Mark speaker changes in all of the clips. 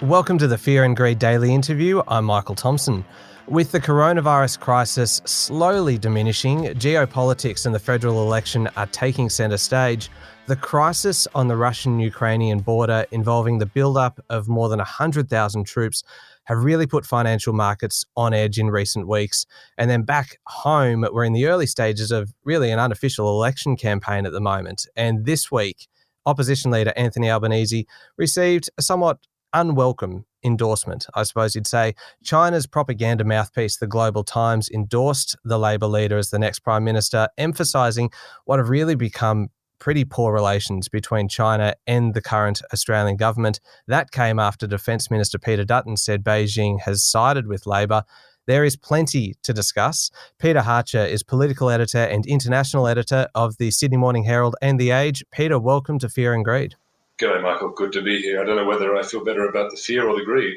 Speaker 1: Welcome to the Fear and Greed Daily Interview. I'm Michael Thompson. With the coronavirus crisis slowly diminishing, geopolitics and the federal election are taking centre stage. The crisis on the Russian-Ukrainian border involving the build-up of more than 100,000 troops have really put financial markets on edge in recent weeks. And then back home, we're in the early stages of really an unofficial election campaign at the moment. And this week, opposition leader Anthony Albanese received a somewhat unwelcome endorsement, I suppose you'd say. China's propaganda mouthpiece, the Global Times, endorsed the Labor leader as the next Prime Minister, emphasising what have really become pretty poor relations between China and the current Australian government. That came after Defence Minister Peter Dutton said Beijing has sided with Labor. There is plenty to discuss. Peter Hartcher is political editor and international editor of the Sydney Morning Herald and The Age. Peter, welcome to Fear and Greed.
Speaker 2: G'day, Michael. Good to be here. I don't know whether I feel better about the fear or the greed.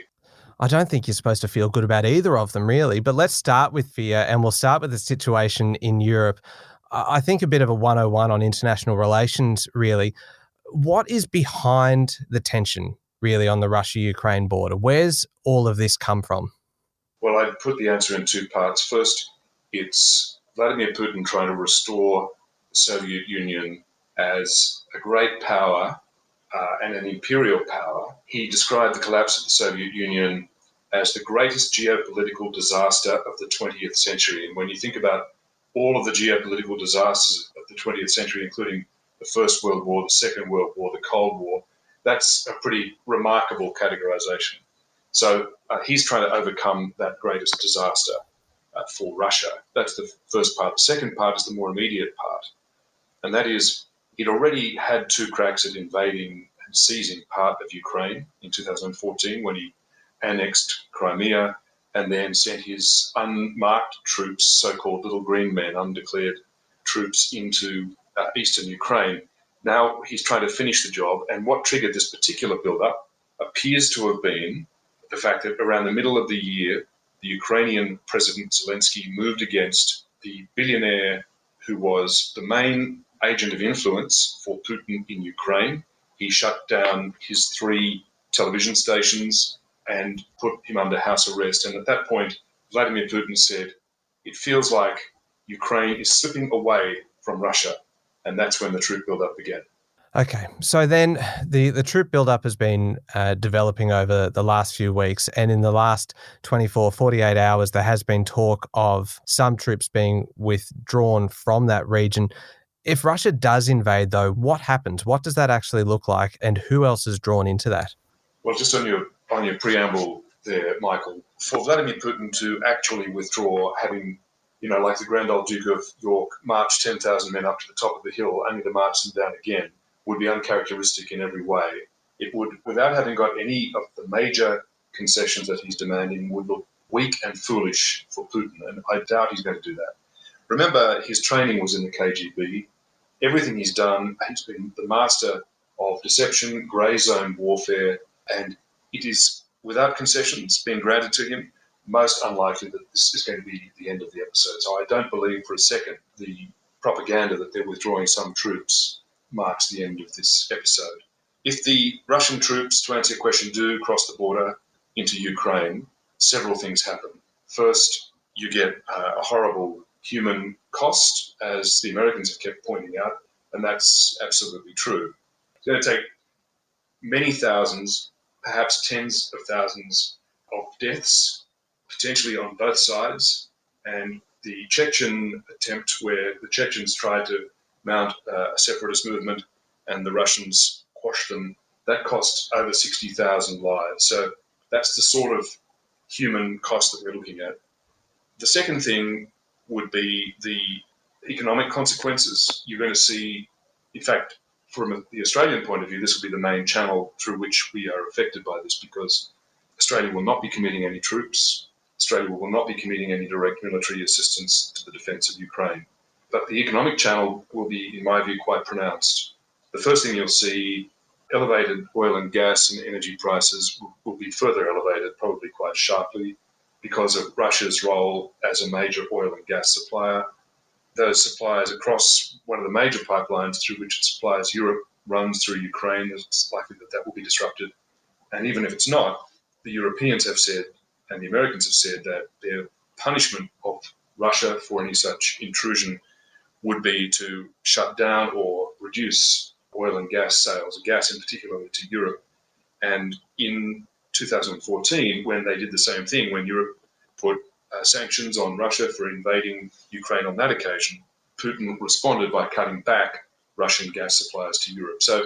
Speaker 1: I don't think you're supposed to feel good about either of them, really. But let's start with fear, and we'll start with the situation in Europe. I think a bit of a 101 on international relations, really. What is behind the tension, really, on the Russia-Ukraine border? Where's all of this come from?
Speaker 2: Well, I'd put the answer in two parts. First, it's Vladimir Putin trying to restore the Soviet Union as a great power and an imperial power. He described the collapse of the Soviet Union as the greatest geopolitical disaster of the 20th century. And when you think about all of the geopolitical disasters of the 20th century, including the First World War, the Second World War, the Cold War, that's a pretty remarkable categorization. So he's trying to overcome that greatest disaster for Russia. That's the first part. The second part is the more immediate part, and that is he'd already had two cracks at invading and seizing part of Ukraine in 2014 when he annexed Crimea and then sent his unmarked troops, so-called little green men, undeclared troops, into eastern Ukraine. Now he's trying to finish the job, and what triggered this particular build-up appears to have been the fact that around the middle of the year, the Ukrainian President Zelensky moved against the billionaire who was the main agent of influence for Putin in Ukraine. He shut down his 3 television stations and put him under house arrest. And at that point, Vladimir Putin said, it feels like Ukraine is slipping away from Russia. And that's when the troop buildup began.
Speaker 1: Okay, so then the troop buildup has been developing over the last few weeks, and in the last 24, 48 hours, there has been talk of some troops being withdrawn from that region. If Russia does invade, though, what happens? What does that actually look like, and who else is drawn into that?
Speaker 2: Well, just on your preamble there, Michael, for Vladimir Putin to actually withdraw, having, like the Grand Old Duke of York march 10,000 men up to the top of the hill, only to march them down again, would be uncharacteristic in every way. It would, without having got any of the major concessions that he's demanding, would look weak and foolish for Putin, and I doubt he's going to do that. Remember, his training was in the KGB. Everything he's done, he's been the master of deception, grey zone warfare, and it is, without concessions being granted to him, most unlikely that this is going to be the end of the episode. So I don't believe for a second the propaganda that they're withdrawing some troops marks the end of this episode. If the Russian troops, to answer your question, do cross the border into Ukraine, several things happen. First, you get a horrible human cost, as the Americans have kept pointing out, and that's absolutely true. It's going to take many thousands, perhaps tens of thousands of deaths, potentially on both sides, and the Chechen attempt where the Chechens tried to mount a separatist movement and the Russians quashed them, that cost over 60,000 lives. So that's the sort of human cost that we're looking at. The second thing would be the economic consequences. You're going to see, in fact, from the Australian point of view, this will be the main channel through which we are affected by this, because Australia will not be committing any troops. Australia will not be committing any direct military assistance to the defence of Ukraine. But the economic channel will be, in my view, quite pronounced. The first thing you'll see, elevated oil and gas and energy prices will be further elevated, probably quite sharply, because of Russia's role as a major oil and gas supplier. Those suppliers across one of the major pipelines through which it supplies Europe runs through Ukraine. It's likely that that will be disrupted. And even if it's not, the Europeans have said and the Americans have said that their punishment of Russia for any such intrusion would be to shut down or reduce oil and gas sales, gas in particular, to Europe. And in 2014, when they did the same thing, when Europe put sanctions on Russia for invading Ukraine on that occasion, Putin responded by cutting back Russian gas supplies to Europe. So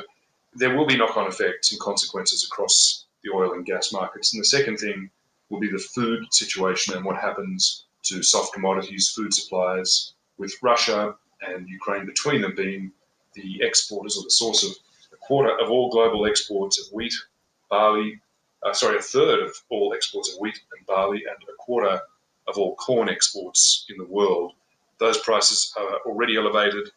Speaker 2: there will be knock-on effects and consequences across the oil and gas markets. And the second thing will be the food situation and what happens to soft commodities, food supplies, with Russia and Ukraine between them being the exporters or the source of a quarter of all global exports of wheat, barley, a third of all exports of wheat and barley, and a quarter of all corn exports in the world. Those prices are already elevated,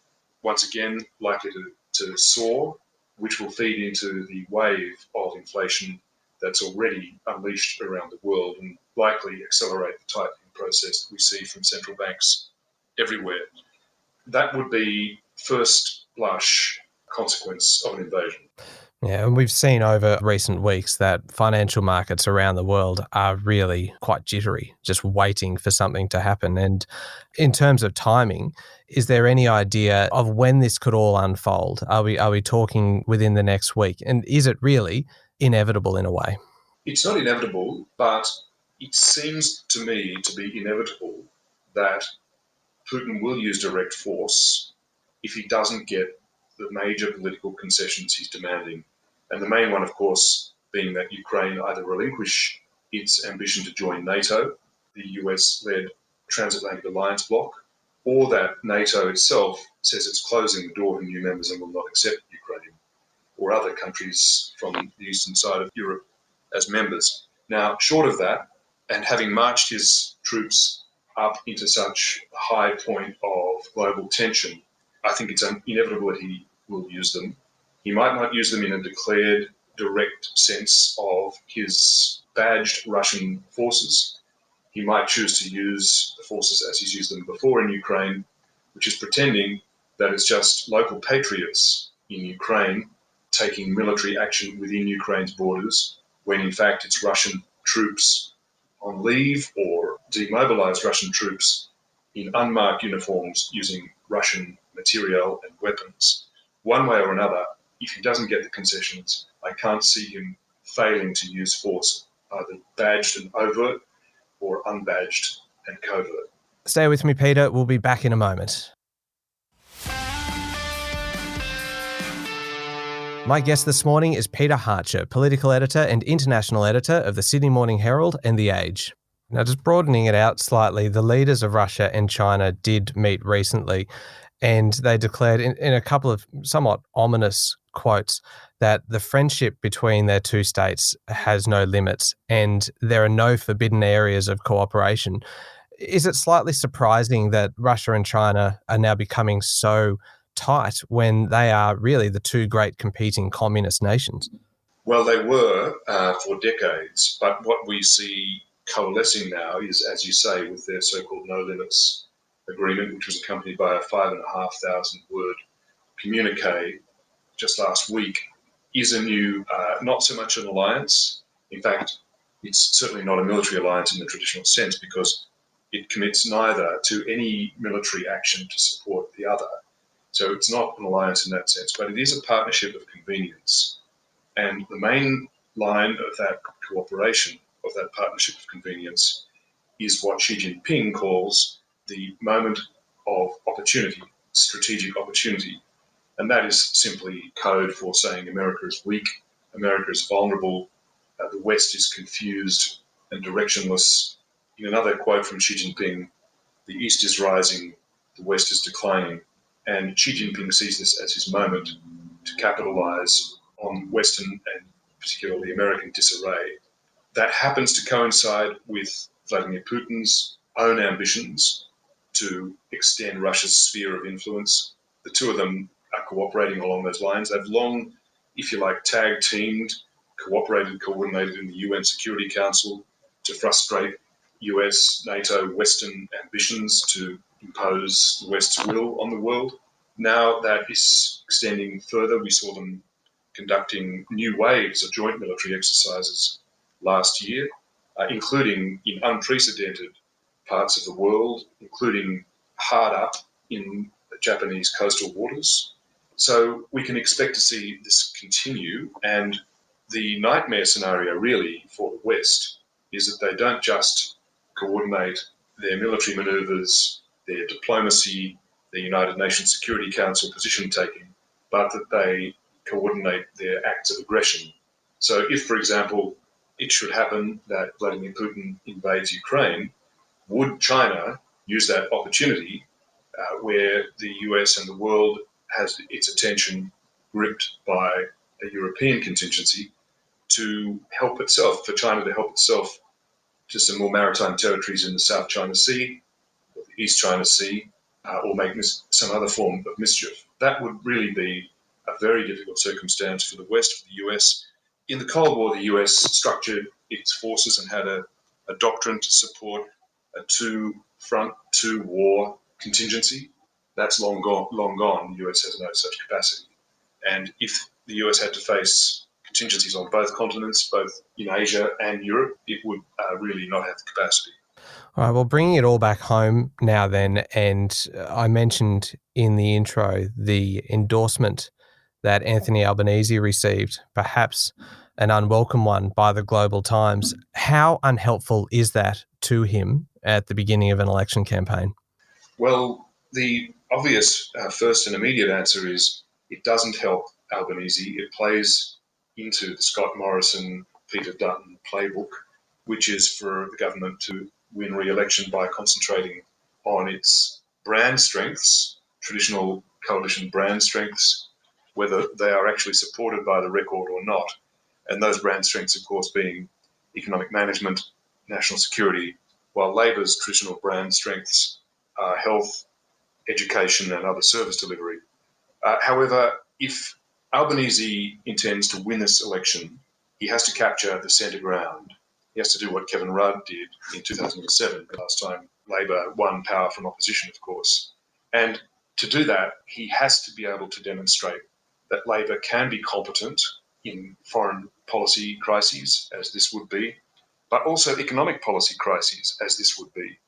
Speaker 2: once again likely to soar, which will feed into the wave of inflation that's already unleashed around the world and likely accelerate the tightening process that we see from central banks everywhere. That would be first blush consequence of an invasion.
Speaker 1: Yeah, and we've seen over recent weeks that financial markets around the world are really quite jittery, just waiting for something to happen. And in terms of timing, is there any idea of when this could all unfold? Are we talking within the next week? And is it really inevitable in a way?
Speaker 2: It's not inevitable, but it seems to me to be inevitable that Putin will use direct force if he doesn't get the major political concessions he's demanding. And the main one, of course, being that Ukraine either relinquish its ambition to join NATO, the US-led transatlantic alliance bloc, or that NATO itself says it's closing the door to new members and will not accept Ukraine or other countries from the eastern side of Europe as members. Now, short of that, and having marched his troops up into such a high point of global tension, I think it's inevitable that he will use them. He might not use them in a declared, direct sense of his badged Russian forces. He might choose to use the forces as he's used them before in Ukraine, which is pretending that it's just local patriots in Ukraine taking military action within Ukraine's borders, when in fact it's Russian troops on leave or demobilized Russian troops in unmarked uniforms using Russian materiel and weapons. One way or another, if he doesn't get the concessions, I can't see him failing to use force, either badged and overt or unbadged and covert.
Speaker 1: Stay with me, Peter. We'll be back in a moment. My guest this morning is Peter Hartcher, political editor and international editor of the Sydney Morning Herald and The Age. Now, just broadening it out slightly, the leaders of Russia and China did meet recently, and they declared in a couple of somewhat ominous quotes that the friendship between their two states has no limits and there are no forbidden areas of cooperation. Is it slightly surprising that Russia and China are now becoming so tight when they are really the two great competing communist nations?
Speaker 2: Well, they were for decades, but what we see coalescing now is, as you say, with their so-called no limits agreement, which was accompanied by a 5,500 word communique just last week, is a new, not so much an alliance. In fact, it's certainly not a military alliance in the traditional sense because it commits neither to any military action to support the other. So it's not an alliance in that sense, but it is a partnership of convenience. And the main line of that cooperation, of that partnership of convenience, is what Xi Jinping calls the moment of opportunity, strategic opportunity. And that is simply code for saying America is weak, America is vulnerable, the West is confused and directionless. In another quote from Xi Jinping, the East is rising, the West is declining. And Xi Jinping sees this as his moment to capitalize on Western and particularly American disarray. That happens to coincide with Vladimir Putin's own ambitions to extend Russia's sphere of influence. The two of them are cooperating along those lines. They've long, if you like, tag-teamed, cooperated, coordinated in the UN Security Council to frustrate US, NATO, Western ambitions to impose the West's will on the world. Now that is extending further. We saw them conducting new waves of joint military exercises last year, including in unprecedented parts of the world, including hard up in Japanese coastal waters. So we can expect to see this continue, and the nightmare scenario really for the West is that they don't just coordinate their military manoeuvres, their diplomacy, their United Nations Security Council position taking, but that they coordinate their acts of aggression. So if, for example, it should happen that Vladimir Putin invades Ukraine, would China use that opportunity where the US and the world has its attention gripped by a European contingency to help itself, for China to help itself to some more maritime territories in the South China Sea, or the East China Sea, or make some other form of mischief? That would really be a very difficult circumstance for the West, for the US. In the Cold War, the US structured its forces and had a doctrine to support a two-front, two-war contingency. That's long gone. The US has no such capacity. And if the US had to face contingencies on both continents, both in Asia and Europe, it would really not have the capacity.
Speaker 1: All right, well, bringing it all back home now then, and I mentioned in the intro the endorsement that Anthony Albanese received, perhaps an unwelcome one by the Global Times. How unhelpful is that to him at the beginning of an election campaign?
Speaker 2: Well, the obvious first and immediate answer is it doesn't help Albanese. It plays into the Scott Morrison, Peter Dutton playbook, which is for the government to win re-election by concentrating on its brand strengths, traditional coalition brand strengths, whether they are actually supported by the record or not. And those brand strengths, of course, being economic management, national security, while Labor's traditional brand strengths are health, education, and other service delivery. However, if Albanese intends to win this election, he has to capture the centre ground. He has to do what Kevin Rudd did in 2007, the last time Labor won power from opposition, of course. And to do that, he has to be able to demonstrate that Labor can be competent in foreign policy crises, as this would be, but also economic policy crises, as this would be.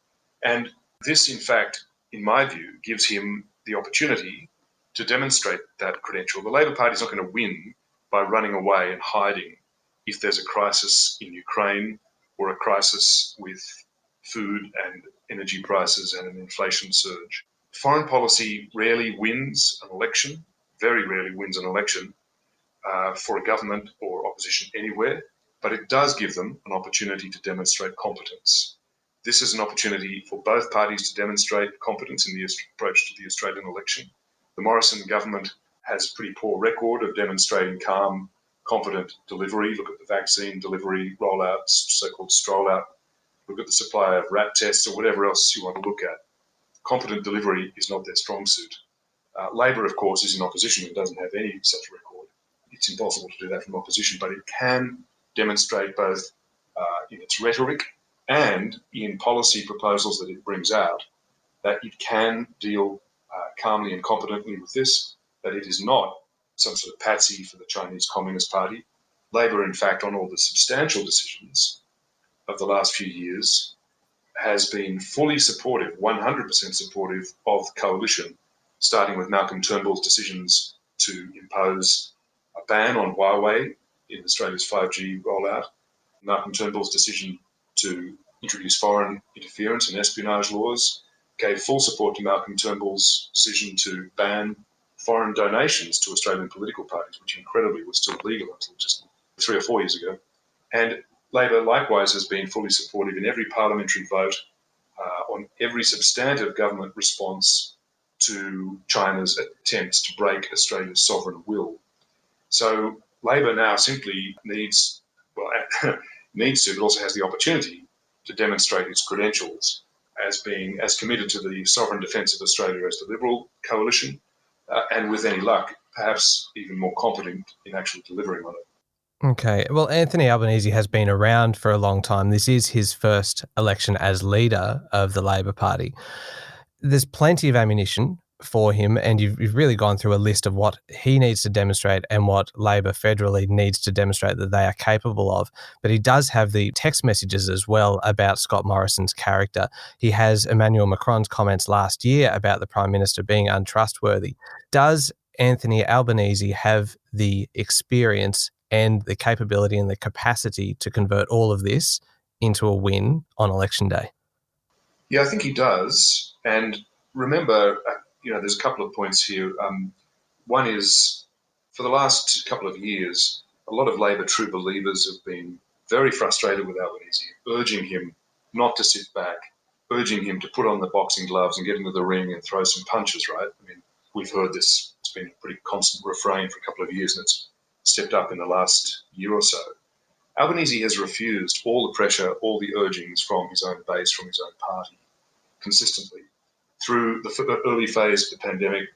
Speaker 2: And this, in fact, in my view, gives him the opportunity to demonstrate that credential. The Labor Party is not going to win by running away and hiding if there's a crisis in Ukraine or a crisis with food and energy prices and an inflation surge. Foreign policy rarely wins an election, very rarely wins an election for a government or opposition anywhere, but it does give them an opportunity to demonstrate competence. This is an opportunity for both parties to demonstrate competence in the approach to the Australian election. The Morrison government has a pretty poor record of demonstrating calm, competent delivery. Look at the vaccine delivery rollout, so-called stroll out. Look at the supply of rat tests or whatever else you want to look at. Competent delivery is not their strong suit. Labor, of course, is in opposition and doesn't have any such record. It's impossible to do that from opposition, but it can demonstrate both in its rhetoric and in policy proposals that it brings out that it can deal calmly and competently with this, that it is not some sort of patsy for the Chinese Communist Party. Labor, in fact, on all the substantial decisions of the last few years, has been fully supportive, 100% supportive of the coalition, starting with Malcolm Turnbull's decisions to impose a ban on Huawei in Australia's 5G rollout, Malcolm Turnbull's decision to introduce foreign interference and espionage laws, gave full support to Malcolm Turnbull's decision to ban foreign donations to Australian political parties, which incredibly was still legal until just 3 or 4 years ago. And Labor likewise has been fully supportive in every parliamentary vote on every substantive government response to China's attempts to break Australia's sovereign will. So Labor now simply needs to, but also has the opportunity to demonstrate its credentials as being as committed to the sovereign defence of Australia as the Liberal coalition, and with any luck, perhaps even more competent in actually delivering on it.
Speaker 1: Okay. Well, Anthony Albanese has been around for a long time. This is his first election as leader of the Labor Party. There's plenty of ammunition for him, and you've really gone through a list of what he needs to demonstrate and what Labor federally needs to demonstrate that they are capable of. But he does have the text messages as well about Scott Morrison's character. He has Emmanuel Macron's comments last year about the Prime Minister being untrustworthy. Does Anthony Albanese have the experience and the capability and the capacity to convert all of this into a win on election day?
Speaker 2: Yeah, I think he does. And remember, there's a couple of points here. One is, for the last couple of years, a lot of Labor true believers have been very frustrated with Albanese, urging him not to sit back, urging him to put on the boxing gloves and get into the ring and throw some punches, right? I mean, we've heard this. It's been a pretty constant refrain for a couple of years, and it's stepped up in the last year or so. Albanese has refused all the pressure, all the urgings from his own base, from his own party, consistently. Through the early phase of the pandemic,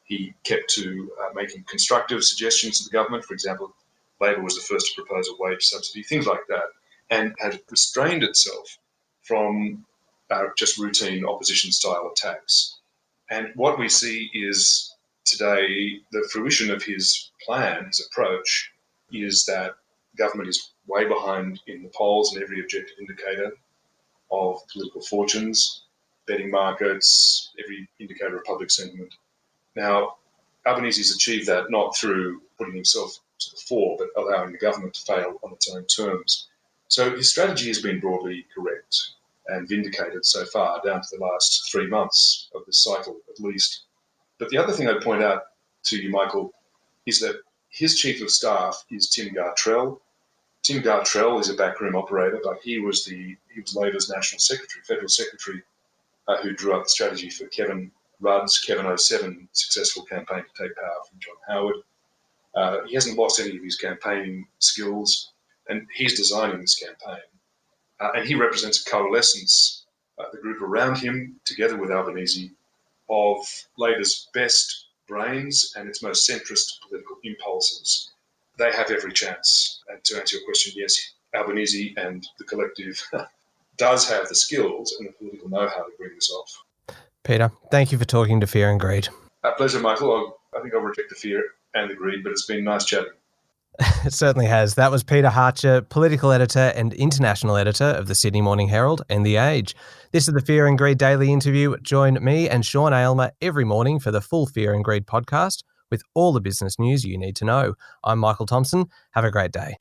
Speaker 2: he kept to making constructive suggestions to the government. For example, Labor was the first to propose a wage subsidy, things like that, and had restrained itself from just routine opposition-style attacks. And what we see is today the fruition of his plan, his approach, is that government is way behind in the polls and every objective indicator of political fortunes, betting markets, every indicator of public sentiment. Now, Albanese's achieved that not through putting himself to the fore, but allowing the government to fail on its own terms. So his strategy has been broadly correct and vindicated so far, down to the last 3 months of this cycle at least. But the other thing I'd point out to you, Michael, is that his chief of staff is Tim Gartrell. Tim Gartrell is a backroom operator, but he was Labor's national secretary, federal secretary, who drew up the strategy for Kevin Rudd's Kevin 07 successful campaign to take power from John Howard. He hasn't lost any of his campaigning skills, and he's designing this campaign. And he represents a coalescence, the group around him, together with Albanese, of Labor's best brains and its most centrist political impulses. They have every chance. And to answer your question, yes, Albanese and the collective does have the skills and the political know-how to bring this off.
Speaker 1: Peter, thank you for talking to Fear and Greed.
Speaker 2: Pleasure, Michael. I think I'll reject the fear and the greed, but it's been nice chatting.
Speaker 1: It certainly has. That was Peter Hartcher, political editor and international editor of the Sydney Morning Herald and The Age. This is the Fear and Greed Daily Interview. Join me and Sean Aylmer every morning for the full Fear and Greed podcast with all the business news you need to know. I'm Michael Thompson. Have a great day.